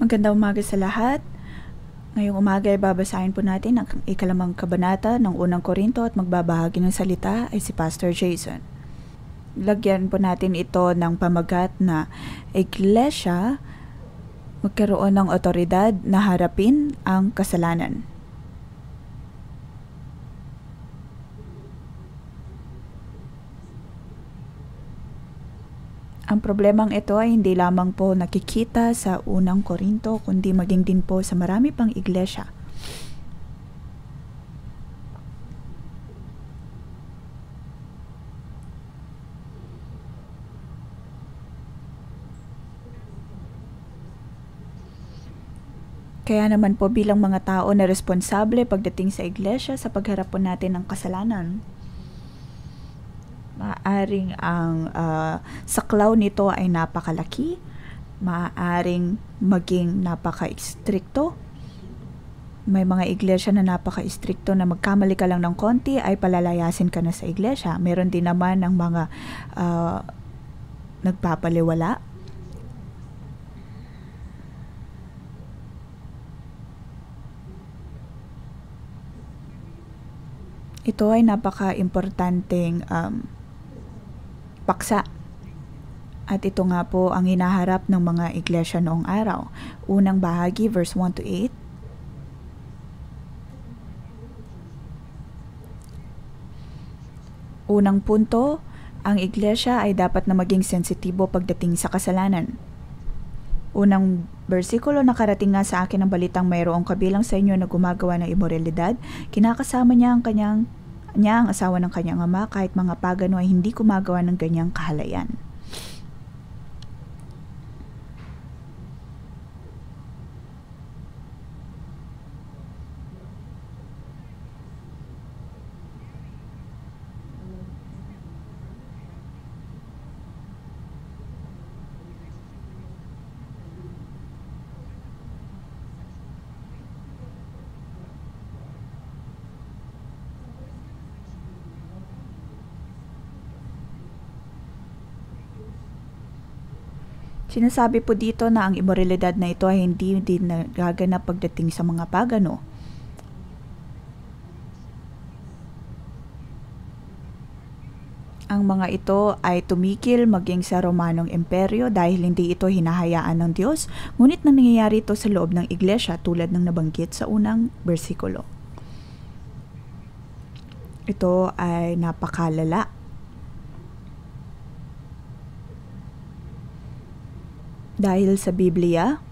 Magandang umaga sa lahat. Ngayong umaga ay babasahin po natin ang ikalimang kabanata ng unang Korinto at magbabahagi ng salita ay si Pastor Jason. Lagyan po natin ito ng pamagat na Iglesia magkaroon ng otoridad na harapin ang kasalanan. Ang problemang ito ay hindi lamang po nakikita sa unang Korinto, kundi maging din po sa marami pang iglesia. Kaya naman po bilang mga tao na responsable pagdating sa iglesia sa pagharap po natin ng kasalanan, maaaring ang saklaw nito ay napakalaki, maaaring maging napaka-istrikto. May mga iglesia na napaka-istrikto na magkamali ka lang ng konti ay palalayasin ka na sa iglesia. Meron din naman ng mga nagpapaliwala. Ito ay napaka-importanteng paksa. At ito nga po ang hinaharap ng mga iglesia noong araw. Unang bahagi, verse 1 to 8. Unang punto, ang iglesia ay dapat na maging sensitibo pagdating sa kasalanan. Unang bersikulo, nakarating nga sa akin ang balitang mayroong kabilang sa inyo na gumagawa ng imoralidad, kinakasama niya ang asawa ng kanyang ama, kahit mga pagano ay hindi gumagawa ng ganyang kahalayan. Sinasabi po dito na ang imoralidad na ito ay hindi din nagaganap pagdating sa mga pagano. Ang mga ito ay tumigil maging sa Romanong Imperyo dahil hindi ito hinahayaan ng Diyos, ngunit nangyayari ito sa loob ng iglesia tulad ng nabanggit sa unang bersikulo. Ito ay napakalala. Dahil sa Biblia,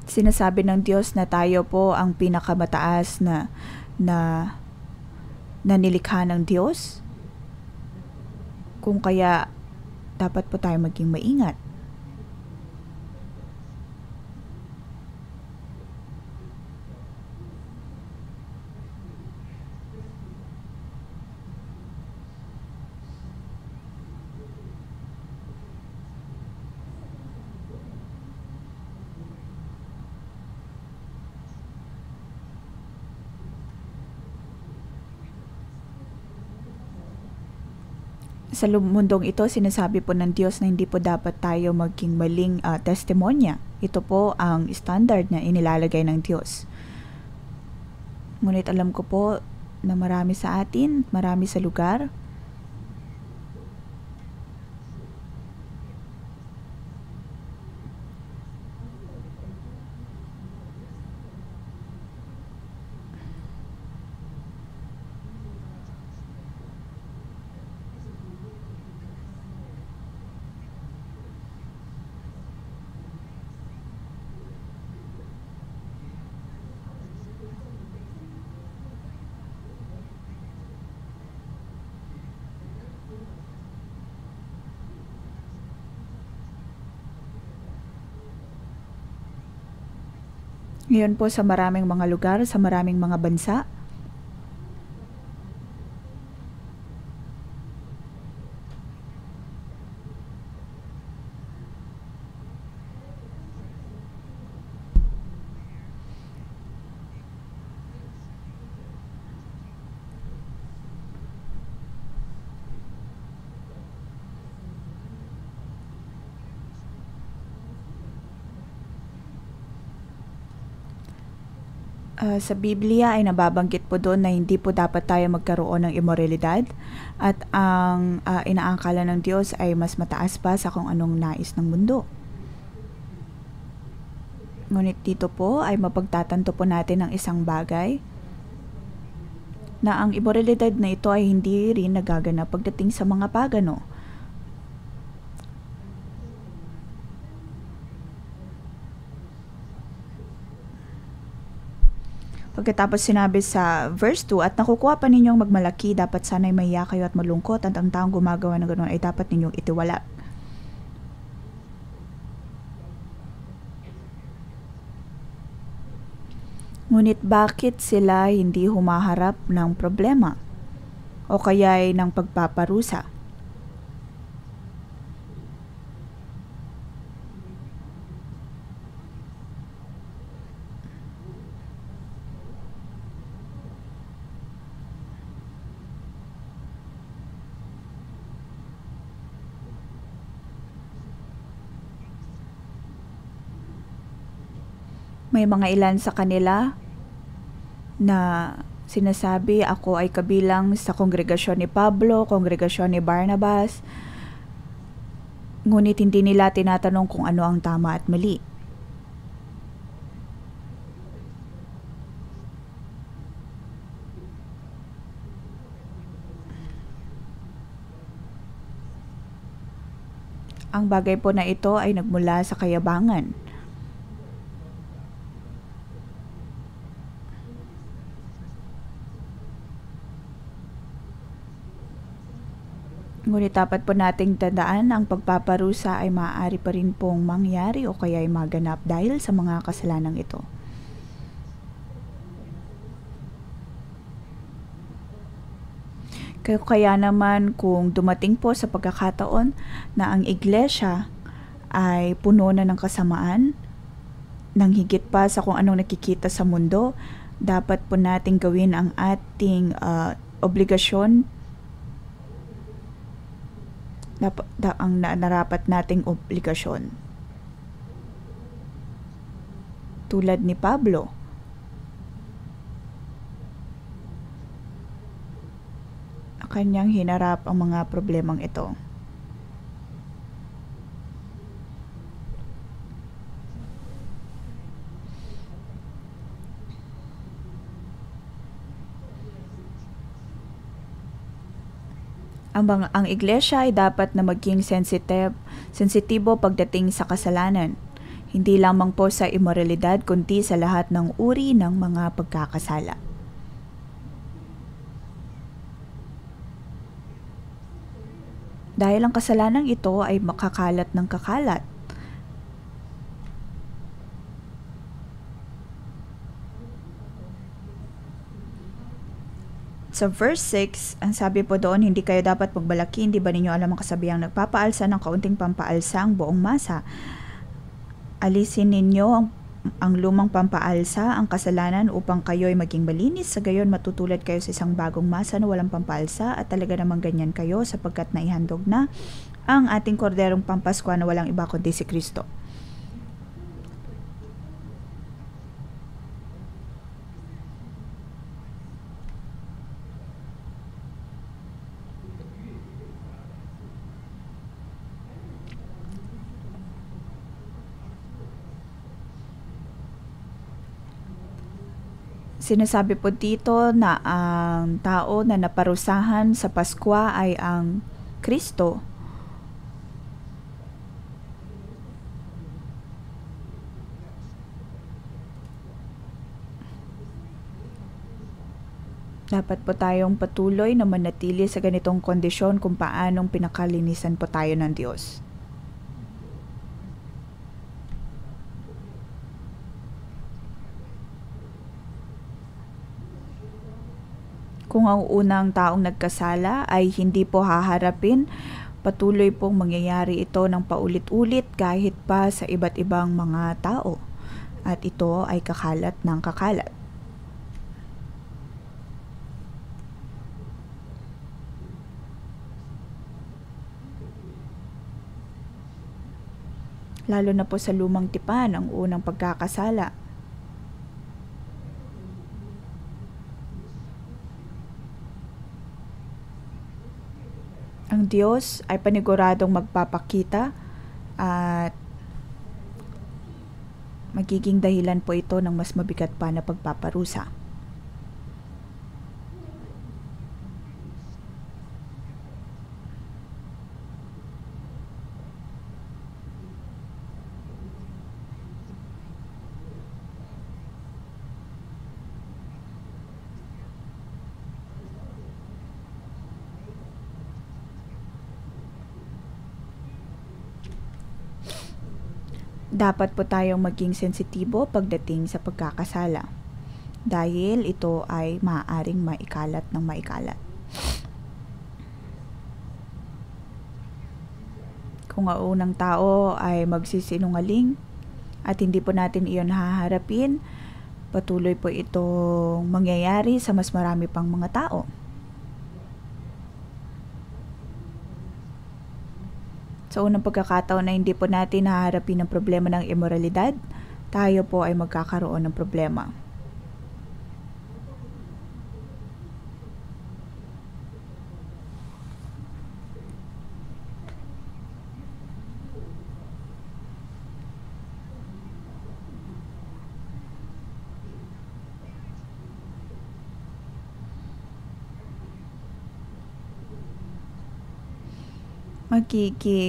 sinasabi ng Diyos na tayo po ang pinakamataas na nilikha ng Diyos. Kung kaya dapat po tayo maging maingat. Sa mundong ito, sinasabi po ng Diyos na hindi po dapat tayo maging maling testimonya. Ito po ang standard na inilalagay ng Diyos. Ngunit alam ko po na marami sa atin, marami sa lugar, ngayon po sa maraming mga lugar, sa maraming mga bansa, Sa Biblia ay nababanggit po doon na hindi po dapat tayo magkaroon ng imoralidad at ang inaangkala ng Diyos ay mas mataas pa sa kung anong nais ng mundo. Ngunit dito po ay mapagtatanto po natin ng isang bagay na ang imoralidad na ito ay hindi rin nagaganap pagdating sa mga pagano. Pagkatapos sinabi sa verse 2, at nakukuha pa ninyong magmalaki, dapat sana'y mahiya kayo at malungkot, at ang taong gumagawa ng ganoon ay dapat ninyong itiwala. Ngunit bakit sila hindi humaharap ng problema o kaya'y ng pagpaparusa? May mga ilan sa kanila na sinasabi, ako ay kabilang sa kongregasyon ni Pablo, kongregasyon ni Barnabas, ngunit hindi nila tinatanong kung ano ang tama at mali. Ang bagay po na ito ay nagmula sa kayabangan. Ngunit dapat po nating tandaan, ang pagpaparusa ay maaari pa rin pong mangyari o kaya ay maganap dahil sa mga kasalanang ito. Kaya naman kung dumating po sa pagkakataon na ang iglesia ay puno na ng kasamaan, nang higit pa sa kung anong nakikita sa mundo, dapat po nating gawin ang ating obligasyon, ang narapat nating obligasyon. Tulad ni Pablo, kanyang hinarap ang mga problemang ito. Ang iglesia ay dapat na maging sensitibo pagdating sa kasalanan, hindi lamang po sa imoralidad kundi sa lahat ng uri ng mga pagkakasala. Dahil ang kasalanang ito ay makakalat ng kakalat. Sa verse 6, ang sabi po doon, hindi kayo dapat magbalaki, hindi ba ninyo alam ang kasabihang nagpapaalsa ng kaunting pampaalsa ang buong masa? Alisin ninyo ang lumang pampaalsa, ang kasalanan upang kayo'y maging malinis, sa gayon matutulad kayo sa isang bagong masa na walang pampaalsa, at talaga namang ganyan kayo sapagkat naihandog na ang ating korderong pampaskwa na walang iba kundi si Kristo. Sinasabi po dito na ang tao na naparusahan sa Pasko ay ang Kristo. Dapat po tayong patuloy na manatili sa ganitong kondisyon kung paanong pinakalinisan po tayo ng Diyos. Kung ang unang taong nagkasala ay hindi po haharapin, patuloy pong mangyayari ito ng paulit-ulit kahit pa sa iba't ibang mga tao. At ito ay kakalat ng kakalat. Lalo na po sa lumang tipan, ang unang pagkakasala. Ang Diyos ay paniguradong magpapakita at magiging dahilan po ito ng mas mabigat pa na pagpaparusa. Dapat po tayong maging sensitibo pagdating sa pagkakasala dahil ito ay maaaring maikalat ng maikalat. Kung ang unang tao ay magsisinungaling at hindi po natin iyon haharapin, patuloy po itong mangyayari sa mas marami pang mga tao. Sa unang pagkakataon na hindi po natin haharapin ang problema ng immoralidad, tayo po ay magkakaroon ng problema.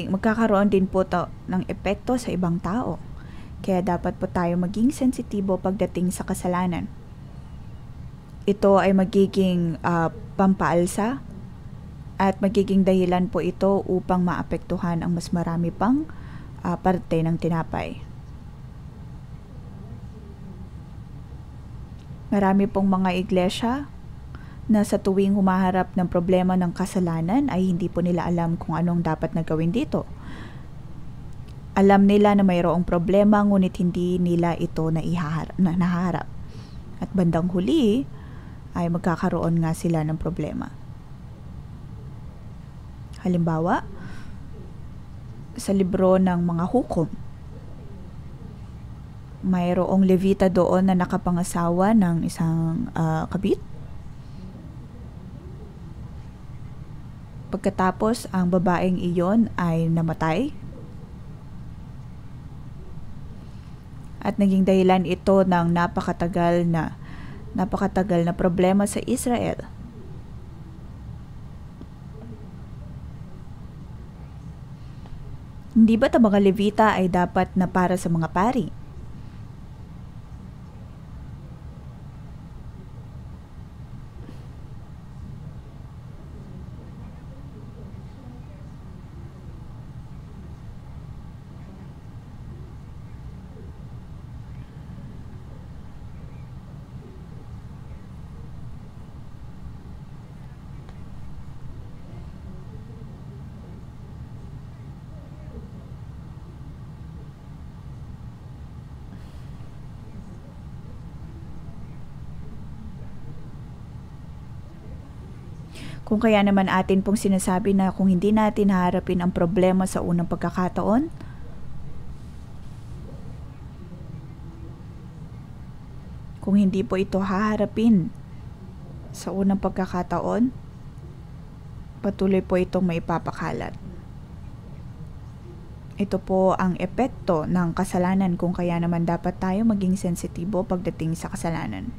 Magkakaroon din po ng epekto sa ibang tao. Kaya dapat po tayo maging sensitibo pagdating sa kasalanan. Ito ay magiging pampaalsa at magiging dahilan po ito upang maapektuhan ang mas marami pang parte ng tinapay. Marami pong mga iglesia na sa tuwing humaharap ng problema ng kasalanan ay hindi po nila alam kung anong dapat na gawin dito. Alam nila na mayroong problema ngunit hindi nila ito nahaharap. At bandang huli ay magkakaroon nga sila ng problema. Halimbawa, sa libro ng mga hukom, mayroong Levita doon na nakapangasawa ng isang kabit. Pagkatapos, ang babaeng iyon ay namatay. At naging dahilan ito ng napakatagal na problema sa Israel. Hindi ba't ang mga Levita ay dapat na para sa mga pari? Kung kaya naman atin pong sinasabi na kung hindi natin haharapin ang problema sa unang pagkakataon, kung hindi po ito haharapin sa unang pagkakataon, patuloy po itong maipapakalat. Ito po ang epekto ng kasalanan kung kaya naman dapat tayo maging sensitibo pagdating sa kasalanan.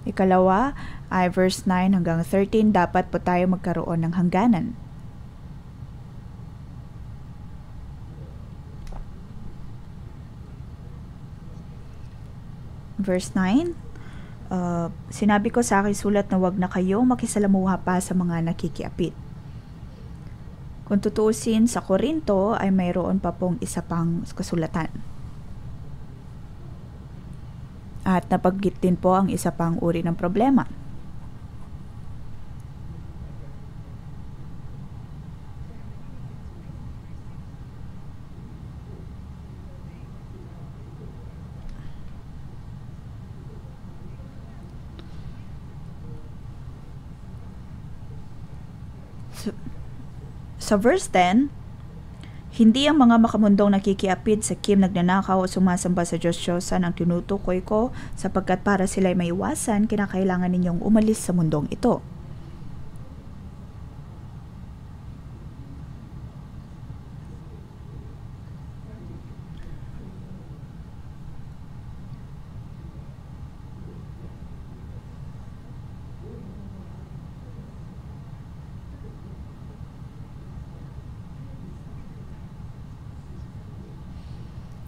Ikalawa ay verse 9 hanggang 13, dapat po tayo magkaroon ng hangganan. Verse 9, sinabi ko sa aking sulat na wag na kayong makisalamuha pa sa mga nakikiapid. Kung tutuusin sa Korinto ay mayroon pa pong isa pang kasulatan. At nabanggit din po ang isa pang uri ng problema. Sa verse 10, hindi ang mga makamundong nakikiapid sa kim nagnanakaw o sumasamba sa Diyos-Diyosan ang tinutukoy ko, sapagkat para sila'y maiwasan, kinakailangan ninyong umalis sa mundong ito.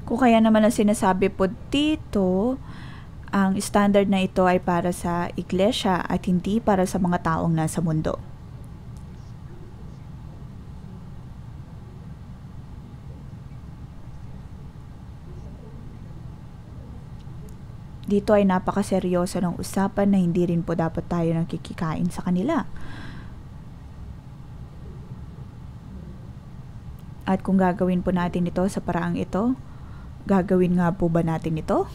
Kung kaya naman ang sinasabi po dito, ang standard na ito ay para sa iglesia at hindi para sa mga taong nasa mundo. Dito ay napakaseryoso ng usapan na hindi rin po dapat tayo nakikikain sa kanila. At kung gagawin po natin ito sa paraang ito, gagawin nga po ba natin ito?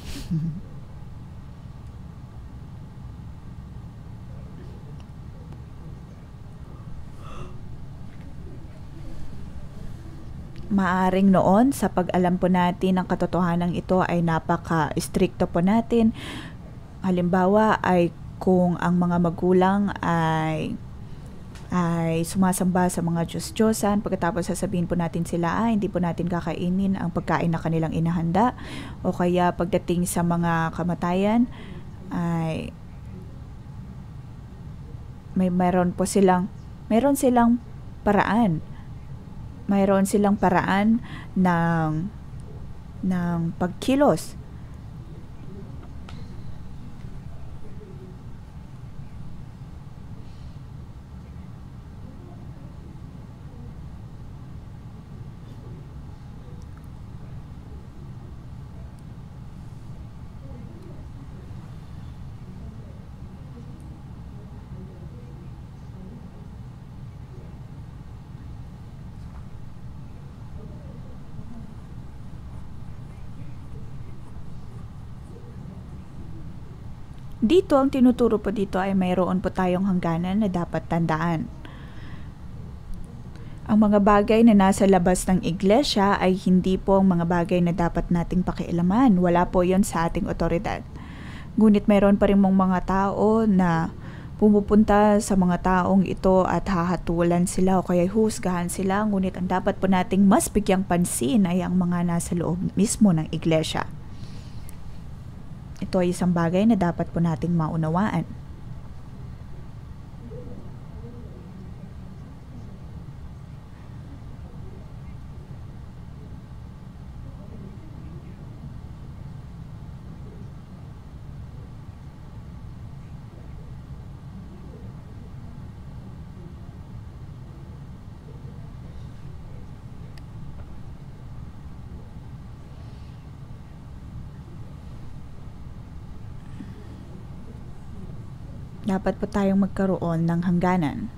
Maaring noon sa pag-alam po natin ng katotohanan ito ay napaka-stricto po natin. Halimbawa ay kung ang mga magulang ay sumasamba sa mga Diyos-Diyosan, pagkatapos sasabihin po natin sila hindi po natin kakainin ang pagkain na kanilang inahanda, o kaya pagdating sa mga kamatayan ay meron silang paraan. Mayroon silang paraan ng pagkilos. Dito, ang tinuturo po dito ay mayroon po tayong hangganan na dapat tandaan. Ang mga bagay na nasa labas ng iglesia ay hindi po ang mga bagay na dapat nating pakialaman. Wala po yon sa ating otoridad. Ngunit mayroon pa rin mga tao na pumupunta sa mga taong ito at hahatulan sila o kaya husgahan sila. Ngunit ang dapat po nating mas bigyang pansin ay ang mga nasa loob mismo ng iglesia. Ito ay isang bagay na dapat po nating maunawaan. Dapat po tayong magkaroon ng hangganan.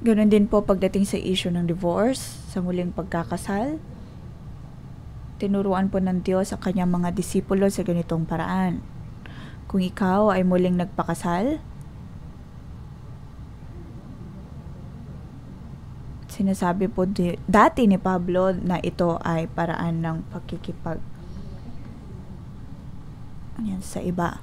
Ganon din po pagdating sa issue ng divorce, sa muling pagkakasal. Tinuruan po ng Diyos ang kanyang mga disipulo sa ganitong paraan. Kung ikaw ay muling nagpakasal, sinasabi po dati ni Pablo na ito ay paraan ng pagkikipag sa iba.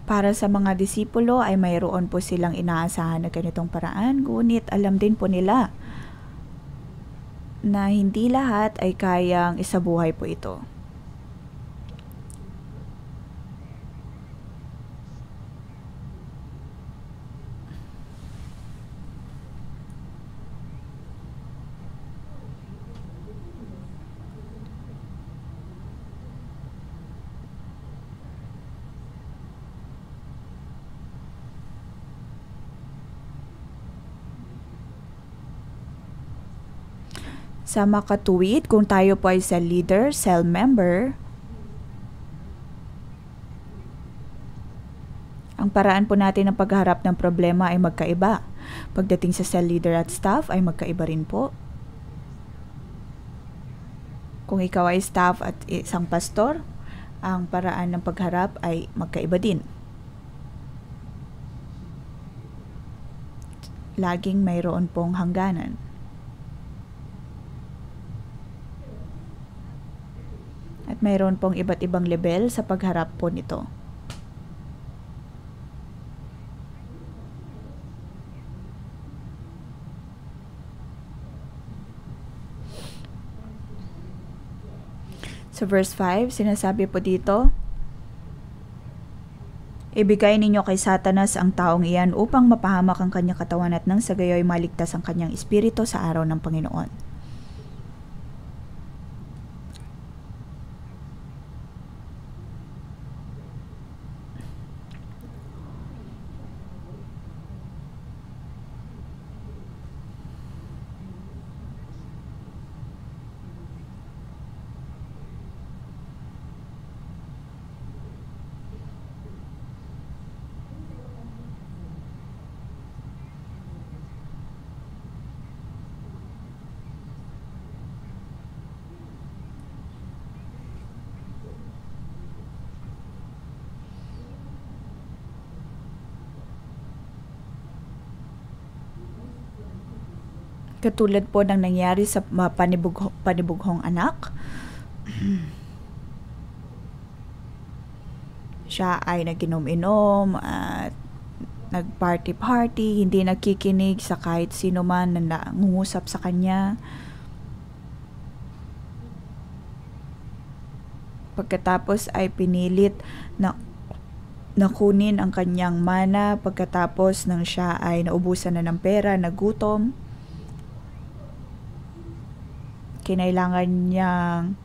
Para sa mga disipulo ay mayroon po silang inaasahan na ganitong paraan, ngunit alam din po nila na hindi lahat ay kayang isabuhay po ito. Sa makatuwid, kung tayo po ay cell leader, cell member, ang paraan po natin ng pagharap ng problema ay magkaiba. Pagdating sa cell leader at staff ay magkaiba rin po. Kung ikaw ay staff at isang pastor, ang paraan ng pagharap ay magkaiba din. Laging mayroon pong hangganan. At mayroon pong iba't ibang level sa pagharap po nito. Sa verse 5, sinasabi po dito, ibigay ninyo kay Satanas ang taong iyan upang mapahamak ang kanyang katawan at nang sa gayoy maligtas ang kanyang espiritu sa araw ng Panginoon. Katulad po ng nangyari sa panibughong anak. Siya ay naginom-inom at nag-party-party, hindi nagkikinig sa kahit sino man na nangungusap sa kanya. Pagkatapos ay pinilit na kunin ang kanyang mana pagkatapos nang siya ay naubusan na ng pera, nagutom. Kinailangan niyang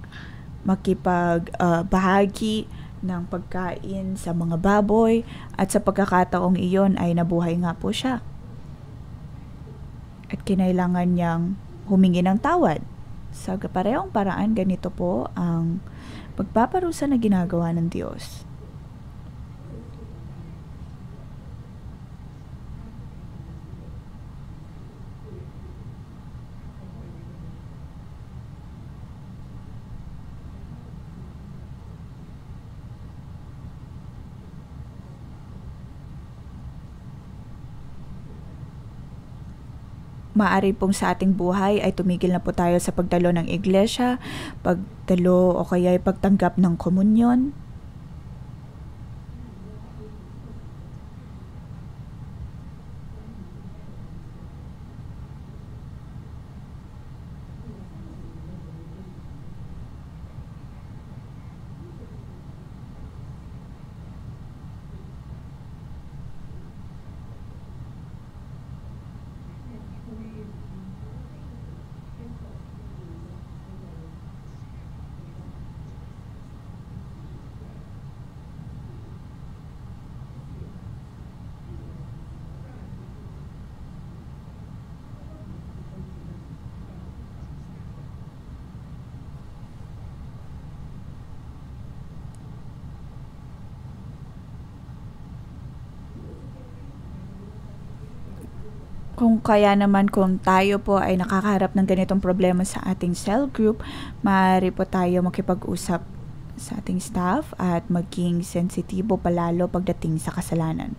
makipagbahagi ng pagkain sa mga baboy at sa pagkakataong iyon ay nabuhay nga po siya. At kinailangan niyang humingi ng tawad. Sa parehong paraan, ganito po ang pagpaparusa na ginagawa ng Diyos. Maaari pong sa ating buhay ay tumigil na po tayo sa pagdalo ng iglesia, pagdalo o kaya ay pagtanggap ng komunyon. Kung kaya naman kung tayo po ay nakakaharap ng ganitong problema sa ating cell group, maaari po tayo makipag-usap sa ating staff at maging sensitibo palalo pagdating sa kasalanan.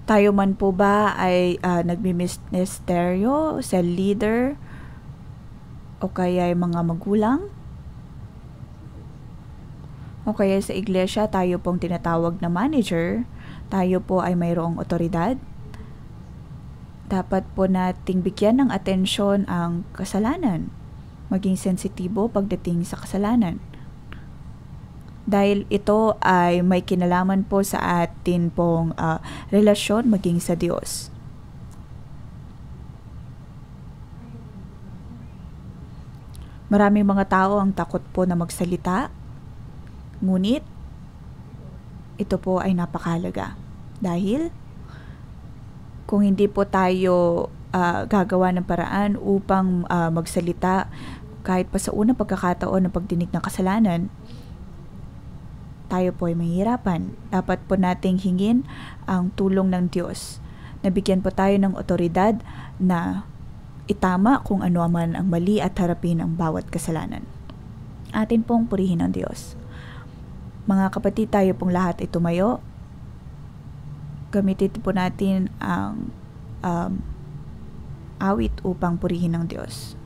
Tayo man po ba ay nagmi-ministeryo, cell leader, o kaya ay mga magulang? O kaya sa iglesia, tayo pong tinatawag na manager, tayo po ay mayroong otoridad? Dapat po nating bigyan ng atensyon ang kasalanan, maging sensitibo pagdating sa kasalanan. dahil ito ay may kinalaman po sa atin pong relasyon maging sa Diyos. Maraming mga tao ang takot po na magsalita, ngunit ito po ay napakahalaga. Dahil kung hindi po tayo gagawa ng paraan upang magsalita kahit pa sa unang pagkakataon ng pagdinig ng kasalanan, tayo po ay mahihirapan. Dapat po nating hingin ang tulong ng Diyos. Nabigyan po tayo ng otoridad na itama kung ano man ang mali at harapin ang bawat kasalanan. Atin pong purihin ang Diyos. Mga kapatid, tayo pong lahat ay tumayo. Gamitin po natin ang awit upang purihin ang Diyos.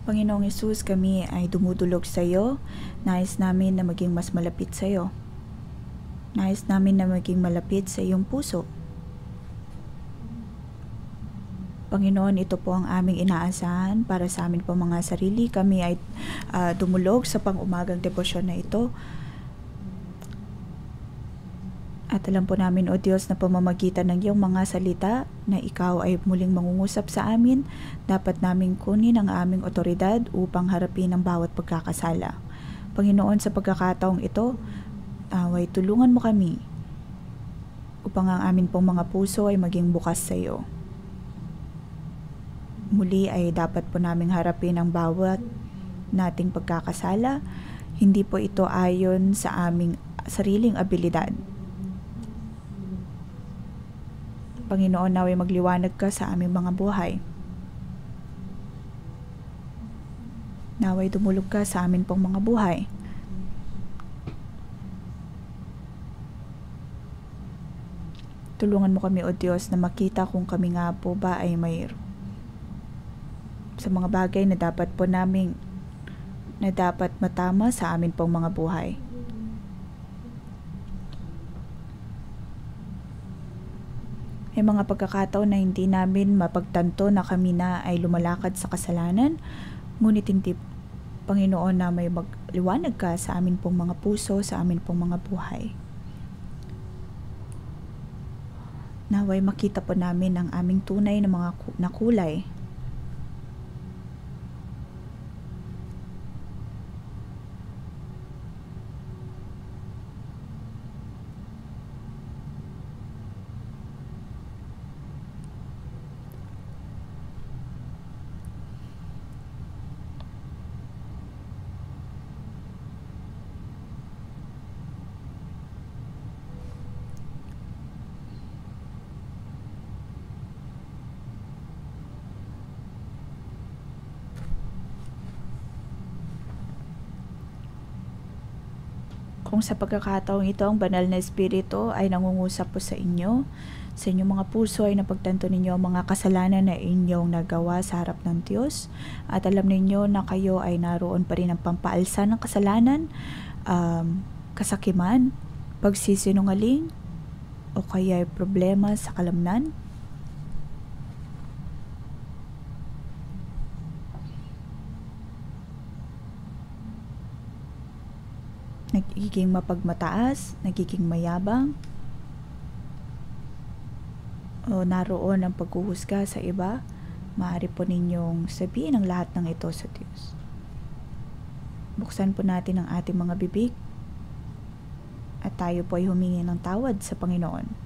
Panginoong Hesus, kami ay dumudulog sa iyo. Nais namin na maging mas malapit sa iyo. Nais namin na maging malapit sa iyong puso. Panginoon, ito po ang aming inaasahan para sa amin po mga sarili. Kami ay dumulog sa pang-umagang debosyon na ito. At alam po namin, O Diyos, na pamamagitan ng iyong mga salita na ikaw ay muling mangungusap sa amin, dapat namin kunin ang aming otoridad upang harapin ang bawat pagkakasala. Panginoon, sa pagkakataong ito, tulungan mo kami upang ang amin pong mga puso ay maging bukas sa iyo. Muli ay dapat po naming harapin ang bawat nating pagkakasala. Hindi po ito ayon sa aming sariling abilidad. Panginoon, naway magliwanag ka sa aming mga buhay. Naway dumulog ka sa amin pong mga buhay. Tulungan mo kami, O Diyos, na makita kung kami nga po ba ay may sa mga bagay na dapat matama sa amin pong mga buhay. May mga pagkakataon na hindi namin mapagtanto na kami na ay lumalakad sa kasalanan, ngunit hindi, Panginoon, na may magliwanag ka sa amin pong mga puso, sa amin pong mga buhay. Naway makita po namin ang aming tunay na mga kulay. Kung sa pagkakataong ito, ang banal na espiritu ay nangungusap po sa inyong mga puso ay napagtanto ninyo ang mga kasalanan na inyong nagawa sa harap ng Diyos, at alam ninyo na kayo ay naroon pa rin ang pampaalsa ng kasalanan, kasakiman, pagsisinungaling, o kaya problema sa kalamnan. Nagiging mapagmataas, nagiging mayabang, o naroon ang paghuhusga sa iba. Maaari po ninyong sabihin ang lahat ng ito sa Diyos. Buksan po natin ang ating mga bibig at tayo po ay humingi ng tawad sa Panginoon.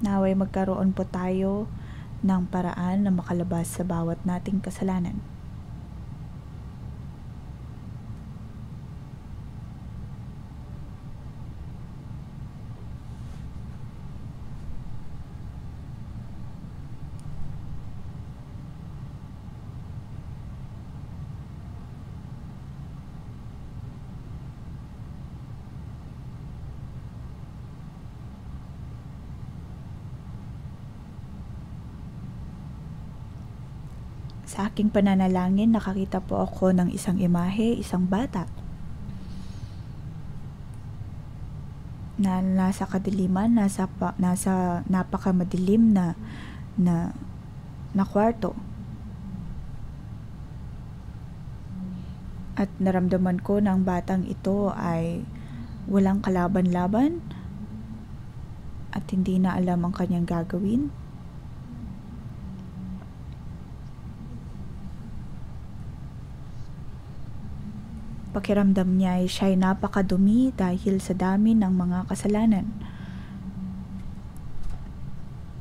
Naway magkaroon po tayo ng paraan na makalabas sa bawat nating kasalanan. Sa aking pananalangin, nakakita po ako ng isang imahe, isang bata na nasa kadiliman, nasa napakamadilim na kwarto. At naramdaman ko na ang batang ito ay walang kalaban-laban at hindi na alam ang kanyang gagawin. Pakiramdam niya ay siya'y napakadumi dahil sa dami ng mga kasalanan.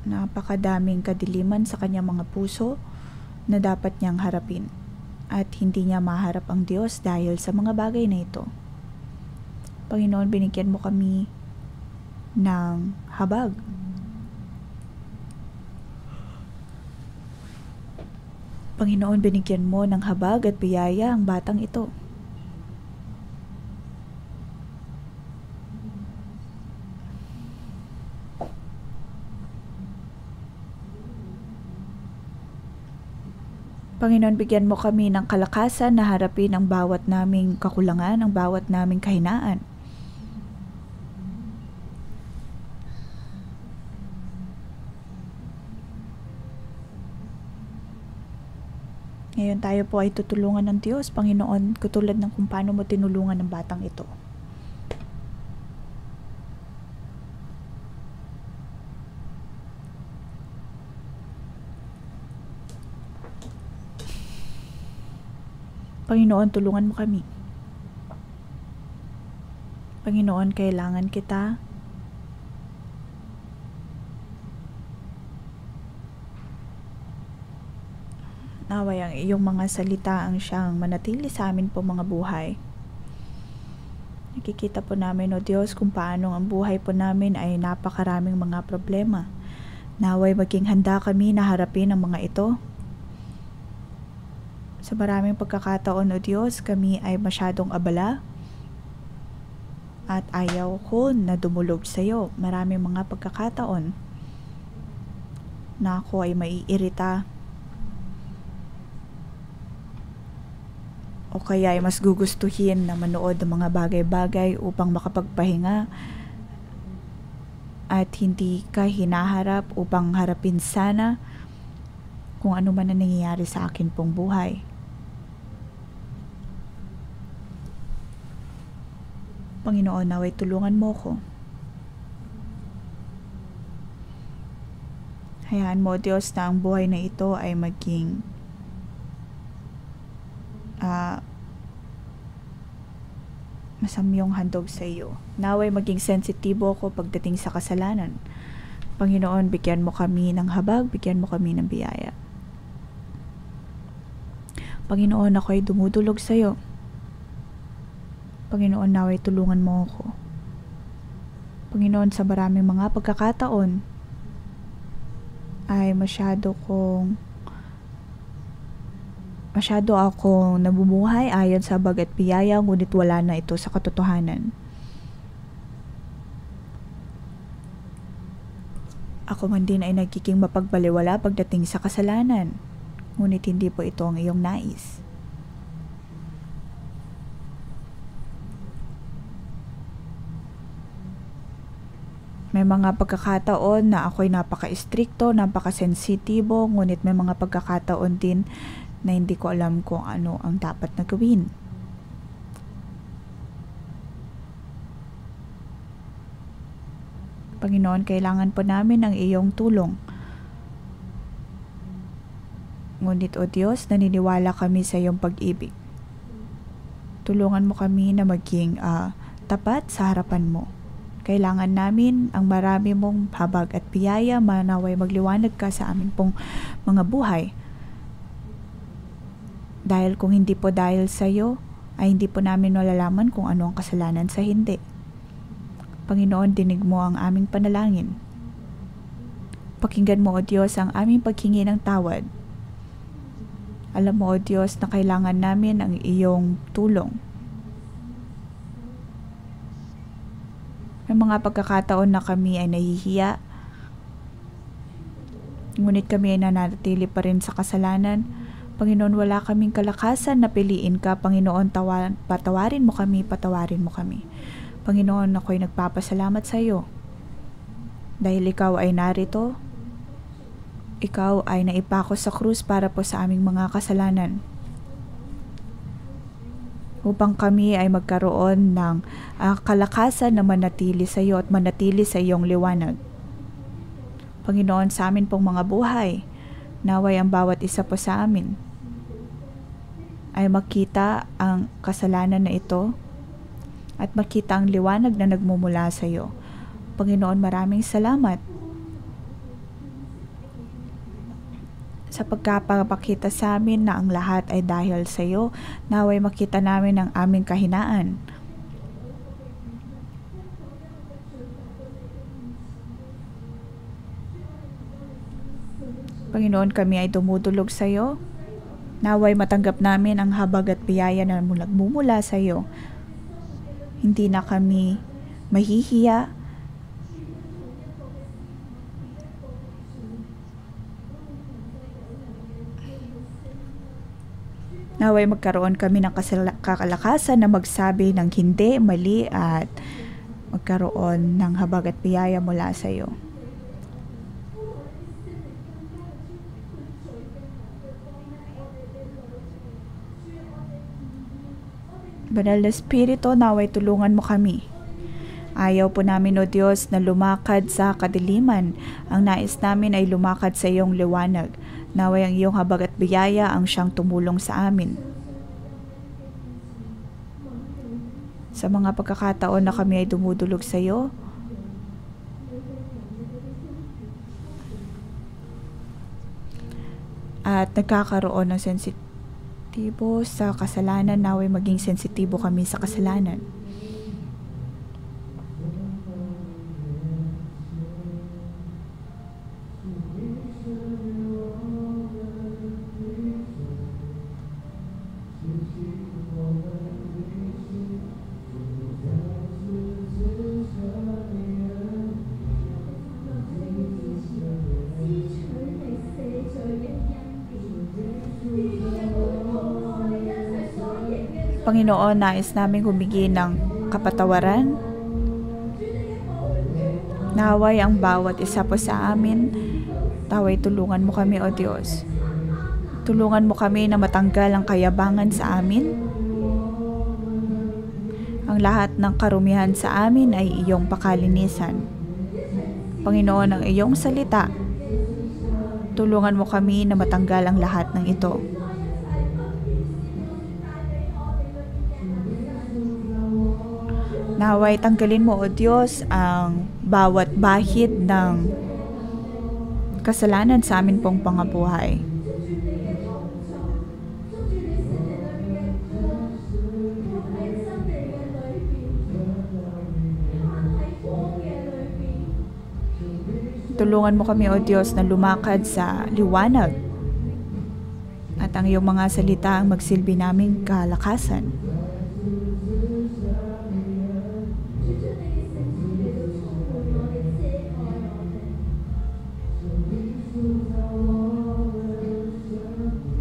Napakadaming kadiliman sa kanyang mga puso na dapat niyang harapin, at hindi niya maharap ang Diyos dahil sa mga bagay na ito. Panginoon, binigyan mo kami ng habag. Panginoon, binigyan mo ng habag at biyaya ang batang ito. Panginoon, bigyan mo kami ng kalakasan na harapin ang bawat naming kakulangan, ang bawat naming kahinaan. Ngayon tayo po ay tutulungan ng Diyos, Panginoon, katulad ng kung paano mo tinulungan ng batang ito. Panginoon, tulungan mo kami. Panginoon, kailangan kita. Naway ang iyong mga salita ang siyang manatili sa amin po mga buhay. Nakikita po namin, O Diyos, kung paano ang buhay po namin ay napakaraming mga problema. Naway maging handa kami na harapin ang mga ito. Sa maraming pagkakataon, O Diyos, kami ay masyadong abala at ayaw ko na dumulog sa iyo. Maraming mga pagkakataon na ako ay maiirita o kaya ay mas gugustuhin na manood ng mga bagay-bagay upang makapagpahinga at hindi ka hinaharap upang harapin sana kung ano man ang nangyayari sa akin pong buhay. Panginoon, naway tulungan mo ko. Hayaan mo, Diyos, na ang buhay na ito ay maging masamyong handog sa iyo. Naway maging sensitibo ko pagdating sa kasalanan. Panginoon, bigyan mo kami ng habag, bigyan mo kami ng biyaya. Panginoon, ako ay dumudulog sa iyo. Panginoon, naway tulungan mo ako. Panginoon, sa maraming mga pagkakataon ay masyado akong namumuhay ayon sa habag at biyaya, ngunit wala na ito sa katotohanan. Ako man din ay nagiging mapagbaliwala pagdating sa kasalanan, ngunit hindi po ito ang iyong nais. May mga pagkakataon na ako'y napaka-istrikto, napaka-sensitibo, ngunit may mga pagkakataon din na hindi ko alam kung ano ang dapat na gawin. Panginoon, kailangan po namin ang iyong tulong. Ngunit, O Diyos, naniniwala kami sa iyong pag-ibig. Tulungan mo kami na maging tapat sa harapan mo. Kailangan namin ang marami mong habag at biyaya, manaway magliwanag ka sa amin pong mga buhay. Dahil kung hindi po dahil sa iyo, ay hindi po namin malalaman kung ano ang kasalanan sa hindi. Panginoon, dinig mo ang aming panalangin. Pakinggan mo, O Diyos, ang aming paghingi ng tawad. Alam mo, O Diyos, na kailangan namin ang iyong tulong. May mga pagkakataon na kami ay nahihiya, ngunit kami ay nanatili pa rin sa kasalanan. Panginoon, wala kaming kalakasan na piliin ka. Panginoon, patawarin mo kami, patawarin mo kami. Panginoon, ako'y nagpapasalamat sa iyo. Dahil ikaw ay narito, ikaw ay naipako sa krus para po sa aming mga kasalanan. Upang kami ay magkaroon ng kalakasan na manatili sa iyo at manatili sa iyong liwanag. Panginoon, sa amin pong mga buhay, naway ang bawat isa po sa amin ay makita ang kasalanan na ito at makita ang liwanag na nagmumula sa iyo. Panginoon, maraming salamat sa pagkapapakita sa amin na ang lahat ay dahil sa iyo. Naway makita namin ang aming kahinaan. Panginoon, kami ay dumudulog sa iyo. Naway matanggap namin ang habag at biyaya na nagmumula sa iyo. Hindi na kami mahihiya. Naway magkaroon kami ng kalakasan na magsabi ng hindi, mali at magkaroon ng habag at biyaya mula sa iyo. Banal na Espiritu, naway tulungan mo kami. Ayaw po namin, O Diyos, na lumakad sa kadiliman. Ang nais namin ay lumakad sa iyong liwanag. Naway ang iyong habag at biyaya ang siyang tumulong sa amin. Sa mga pagkakataon na kami ay dumudulog sa iyo, at nagkakaroon ng sensitibo sa kasalanan, naway maging sensitibo kami sa kasalanan. Panginoon, nais namin humingi ng kapatawaran. Naway ang bawat isa po sa amin, naway tulungan mo kami, O Diyos. Tulungan mo kami na matanggal ang kayabangan sa amin. Ang lahat ng karumihan sa amin ay iyong pakalinisan. Panginoon, ang iyong salita, tulungan mo kami na matanggal ang lahat ng ito. Naway tanggalin mo, O Diyos, ang bawat bahid ng kasalanan sa amin pong pangabuhay. Tulungan mo kami, O Diyos, na lumakad sa liwanag at ang iyong mga salita ang magsilbi naming kalakasan.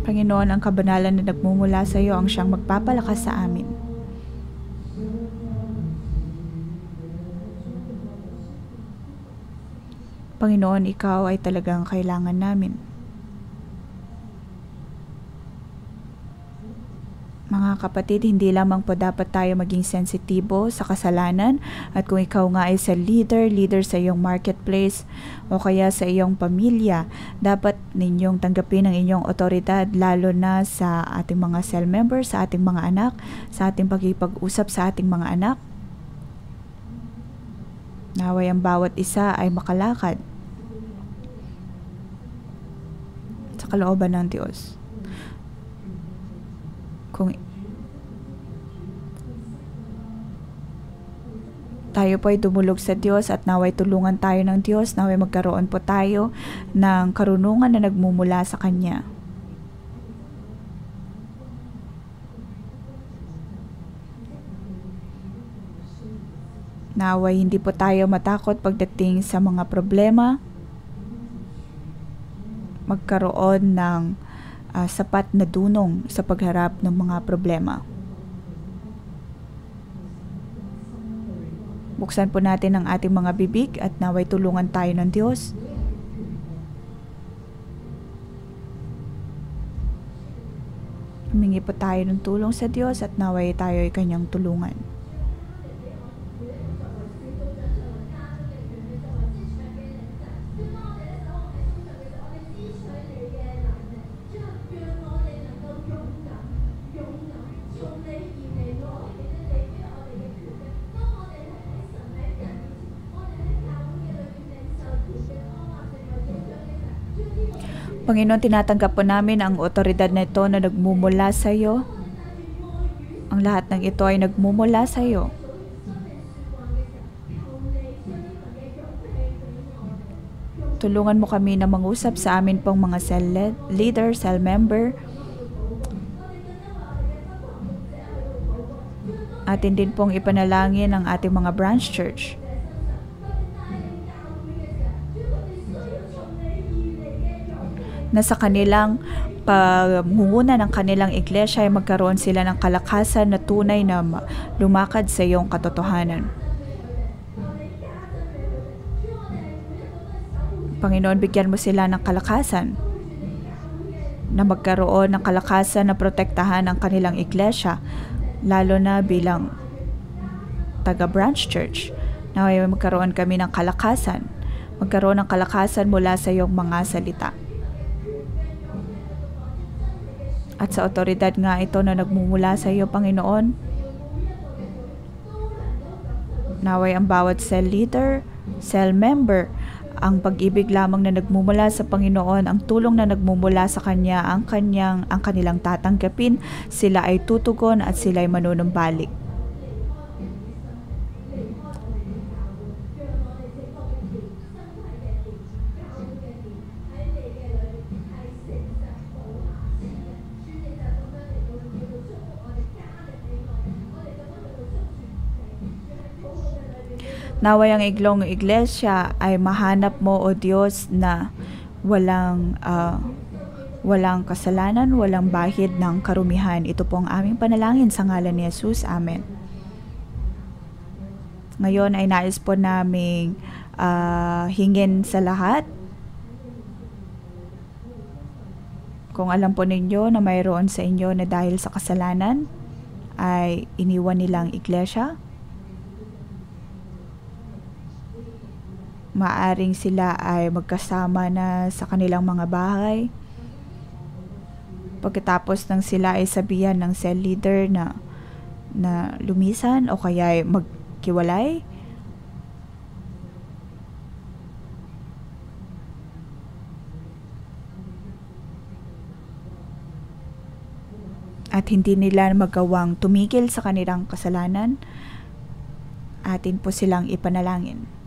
Panginoon, ang kabanalan na nagmumula sa iyo ang siyang magpapalakas sa amin. Panginoon, ikaw ay talagang kailangan namin. Mga kapatid, hindi lamang po dapat tayo maging sensitibo sa kasalanan, at kung ikaw nga ay sa leader sa iyong marketplace o kaya sa iyong pamilya, dapat ninyong tanggapin ang inyong otoridad, lalo na sa ating mga cell members, sa ating mga anak, sa ating pagkipag-usap sa ating mga anak. Naway ang bawat isa ay makalakad sa kalooban ng Diyos. Kung tayo po ay dumulog sa Diyos at naway tulungan tayo ng Diyos, naway magkaroon po tayo ng karunungan na nagmumula sa Kanya. Naway hindi po tayo matakot pagdating sa mga problema, magkaroon ng sapat na dunong sa pagharap ng mga problema. Buksan po natin ang ating mga bibig at naway tulungan tayo ng Diyos. Humingi po tayo ng tulong sa Diyos at naway tayo ay Kanyang tulungan. Panginoon, tinatanggap po namin ang otoridad na ito na nagmumula sa iyo. Ang lahat ng ito ay nagmumula sa iyo. Tulungan mo kami na mangusap sa amin pong mga cell leader, cell member. Atin din pong ipanalangin ang ating mga branch church. Na sa kanilang pangunguna ng kanilang iglesia ay magkaroon sila ng kalakasan na tunay na lumakad sa iyong katotohanan. Panginoon, bigyan mo sila ng kalakasan na magkaroon ng kalakasan na protektahan ang kanilang iglesia, lalo na bilang taga-branch church. Na magkaroon kami ng kalakasan, magkaroon ng kalakasan mula sa iyong mga salita. At sa otoridad nga ito na nagmumula sa iyo, Panginoon, Naway ang bawat cell leader, cell member, ang pag-ibig lamang na nagmumula sa Panginoon, ang tulong na nagmumula sa Kanya, ang kanilang tatanggapin, sila ay tutugon at sila ay manunumbalik. Naway ang iglong iglesia ay mahanap mo, O Diyos, na walang kasalanan, walang bahid ng karumihan. Ito po ang aming panalangin sa ngalan ni Jesus. Amen. Ngayon ay nais po naming hingin sa lahat. Kung alam po ninyo na mayroon sa inyo na dahil sa kasalanan ay iniwan nilang iglesia, maaring sila ay magkasama na sa kanilang mga bahay. Pagkatapos ng sila ay sabihan ng cell leader na lumisan o kaya ay magkiwalay, at hindi nila magawang tumigil sa kanilang kasalanan, atin po silang ipanalangin.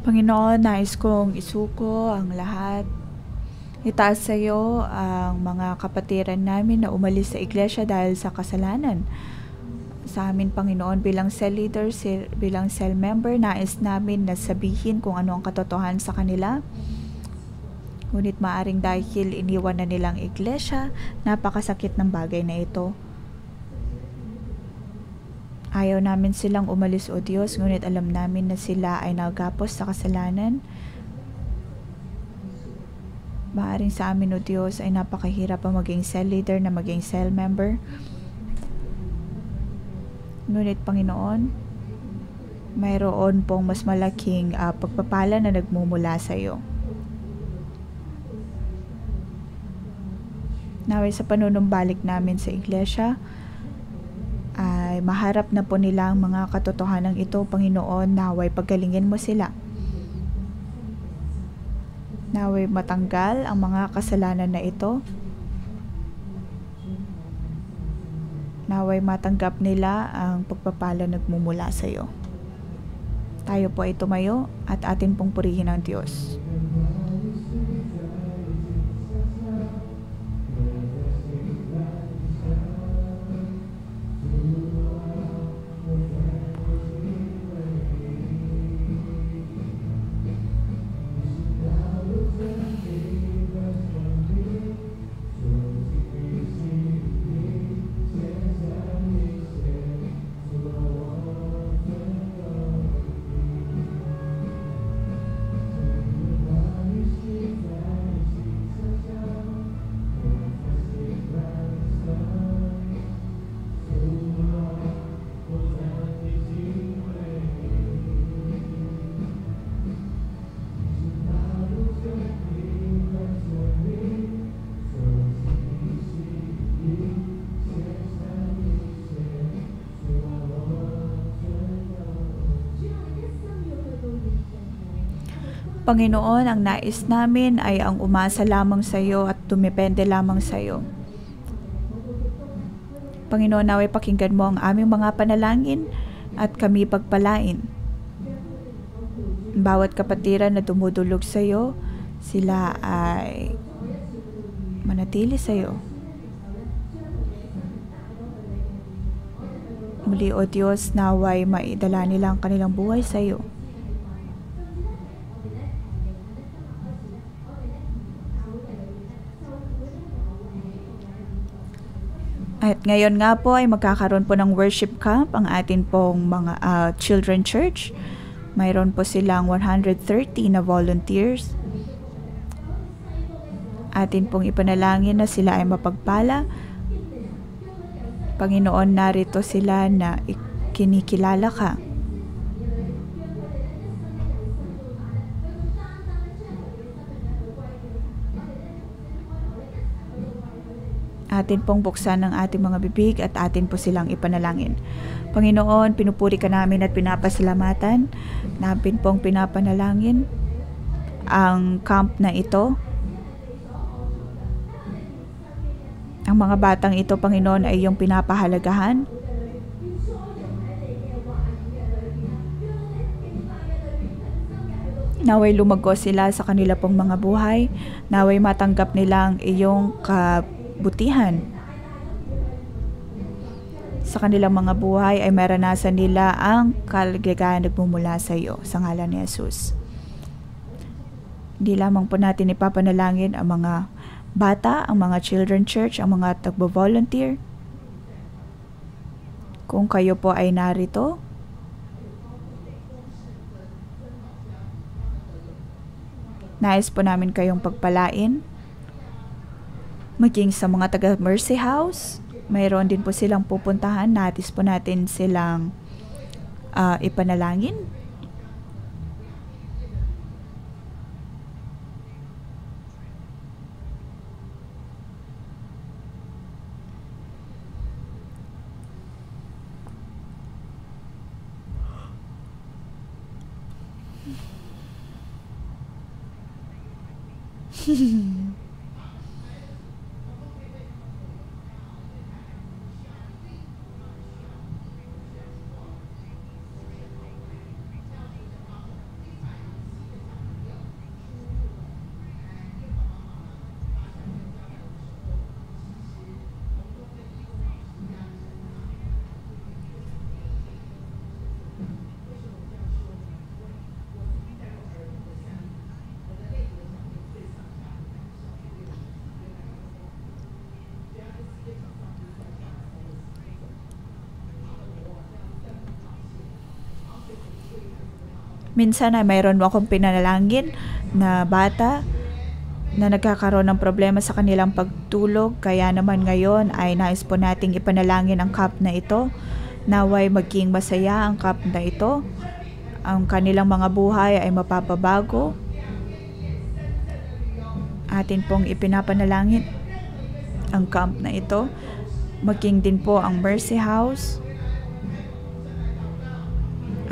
Panginoon, nais kong isuko ang lahat. Itaas sa iyo ang mga kapatiran namin na umalis sa iglesia dahil sa kasalanan. Sa amin, Panginoon, bilang cell leader, bilang cell member, nais namin na sabihin kung ano ang katotohanan sa kanila. Ngunit maaring dahil iniwan na nilang iglesia, napakasakit ng bagay na ito. Ayaw namin silang umalis, O Diyos, ngunit alam namin na sila ay nagapos sa kasalanan. Maaring sa amin, O Diyos, ay napakahirap ang maging cell leader na maging cell member. Ngunit, Panginoon, mayroon pong mas malaking pagpapala na nagmumula sa iyo. Naway sa panunumbalik namin sa iglesia, ay maharap na po nila ang mga katotohanan ito, Panginoon. Naway paggalingin mo sila. Naway matanggal ang mga kasalanan na ito. Naway matanggap nila ang pagpapala nagmumula sa iyo. Tayo po ay tumayo at atin pong purihin ang Diyos. Panginoon, ang nais namin ay ang umasa lamang sa iyo at dumepende lamang sa iyo. Panginoon, naway pakinggan mo ang aming mga panalangin at kami pagpalain. Bawat kapatiran na dumudulog sa iyo, sila ay manatili sa iyo. Muli, O Diyos, naway maidala nila ang kanilang buhay sa iyo. At ngayon nga po ay magkakaroon po ng worship camp ang atin pong mga children church. Mayroon po silang 130 na volunteers. Atin pong ipanalangin na sila ay mapagpala. Panginoon, narito sila na kinikilala ka. Atin pong buksan ang ating mga bibig at atin po silang ipanalangin. Panginoon, pinupuri ka namin at pinapasalamatan. Natin pong pinapanalangin ang camp na ito. Ang mga batang ito, Panginoon, ay iyong pinapahalagahan. Naway lumago sila sa kanila pong mga buhay. Naway matanggap nilang iyong kabutihan. Sa kanilang mga buhay ay maranasan nila ang kaligayahan nagmumula sa iyo. Sa ngalan ni Jesus. Hindi lamang po natin ipapanalangin ang mga bata, ang mga children church, ang mga tagbo-volunteer. Kung kayo po ay narito, nais po namin kayong pagpalain. Maging sa mga taga Mercy House, mayroon din po silang pupuntahan. Natis po natin silang ipanalangin. Minsan ay mayroon mo akong pinanalangin na bata na nagkakaroon ng problema sa kanilang pagtulog. Kaya naman ngayon ay nais po nating ipanalangin ang cup na ito. Naway maging masaya ang cup na ito. Ang kanilang mga buhay ay mapapabago. Atin pong ipinapanalangin ang camp na ito. Maging din po ang Mercy House.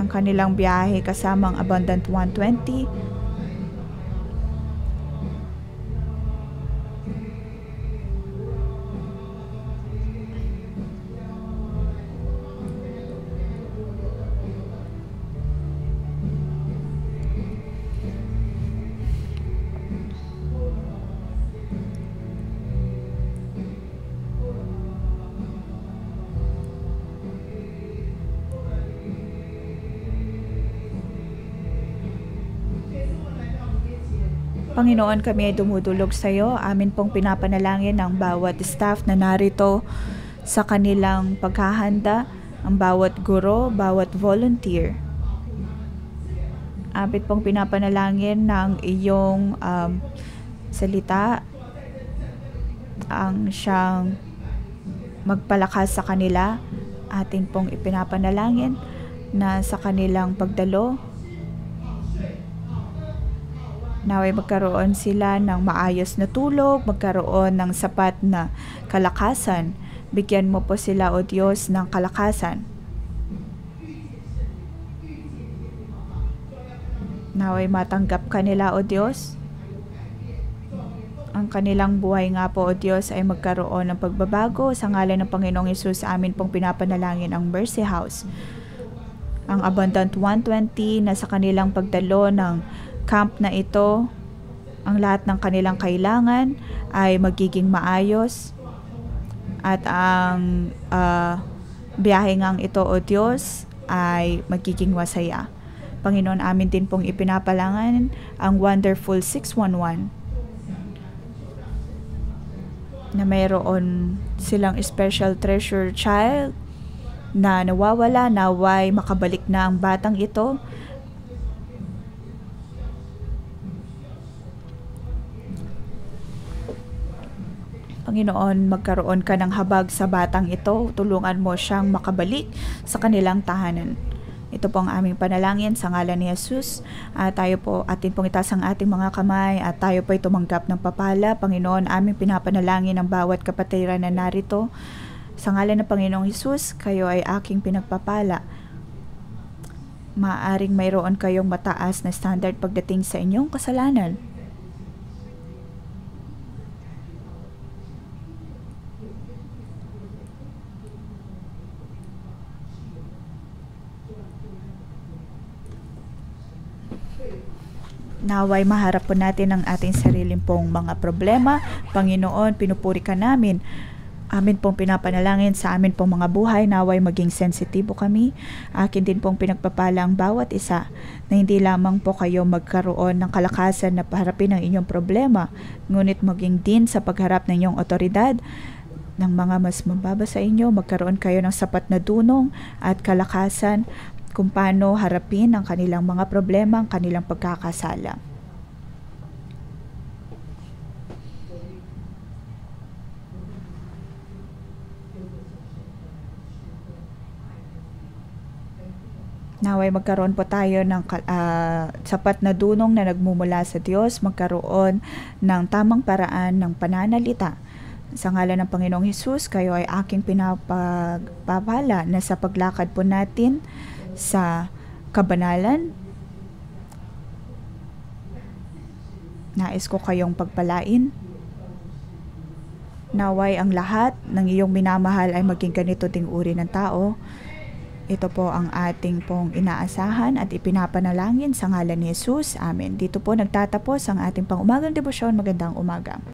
Ang kanilang biyahe kasama ang Abundant 120. Panginoon, kami ay dumudulog sa iyo. Amin pong pinapanalangin ang bawat staff na narito sa kanilang paghahanda, ang bawat guro, bawat volunteer. Amin pong pinapanalangin ng iyong salita ang siyang magpalakas sa kanila. Atin pong ipinapanalangin na sa kanilang pagdalo, naway magkaroon sila ng maayos na tulog, magkaroon ng sapat na kalakasan. Bigyan mo po sila, O Diyos, ng kalakasan. Naway matanggap ka nila, O Diyos. Ang kanilang buhay nga po, O Diyos, ay magkaroon ng pagbabago. Sa ngalan ng Panginoong Hesus, amin pong pinapanalangin ang Mercy House. Ang Abundant 120 na sa kanilang pagdalo ng camp na ito, ang lahat ng kanilang kailangan ay magiging maayos. At ang biyahe ngang ito, O Diyos, ay magiging masaya. Panginoon, amin din pong ipinapalangan ang Wonderful 611 na mayroon silang special treasure child na nawawala, naway makabalik na ang batang ito. Panginoon, magkaroon ka ng habag sa batang ito. Tulungan mo siyang makabalik sa kanilang tahanan. Ito po ang aming panalangin sa ngalan ni Jesus. Tayo po, atin pong itaas ang ating mga kamay at tayo po ay tumanggap ng papala. Panginoon, aming pinapanalangin ang bawat kapatiran na narito. Sa ngalan ng Panginoong Jesus, kayo ay aking pinagpapala. Maaring mayroon kayong mataas na standard pagdating sa inyong kasalanan. Naway maharap po natin ang ating sariling pong mga problema. Panginoon, pinupuri ka namin. Amin pong pinapanalangin sa amin pong mga buhay. Naway maging sensitibo kami. Akin din pong pinagpapala ang bawat isa na hindi lamang po kayo magkaroon ng kalakasan na paharapin ang inyong problema, ngunit maging din sa pagharap ng inyong otoridad ng mga mas mababa sa inyo, magkaroon kayo ng sapat na dunong at kalakasan kung paano harapin ang kanilang mga problema, ang kanilang pagkakasala. Naway magkaroon po tayo ng sapat na dunong na nagmumula sa Diyos, magkaroon ng tamang paraan ng pananalita. Sa ngalan ng Panginoong Hesus, kayo ay aking pinapagpapala na sa paglakad po natin sa kabanalan, nais ko kayong pagpalain. Naway ang lahat ng iyong minamahal ay maging ganito ding uri ng tao. Ito po ang ating pong inaasahan at ipinapanalangin sa ngalan ni Jesus. Amen. Dito po nagtatapos ang ating pang-umagang debosyon. Magandang umaga.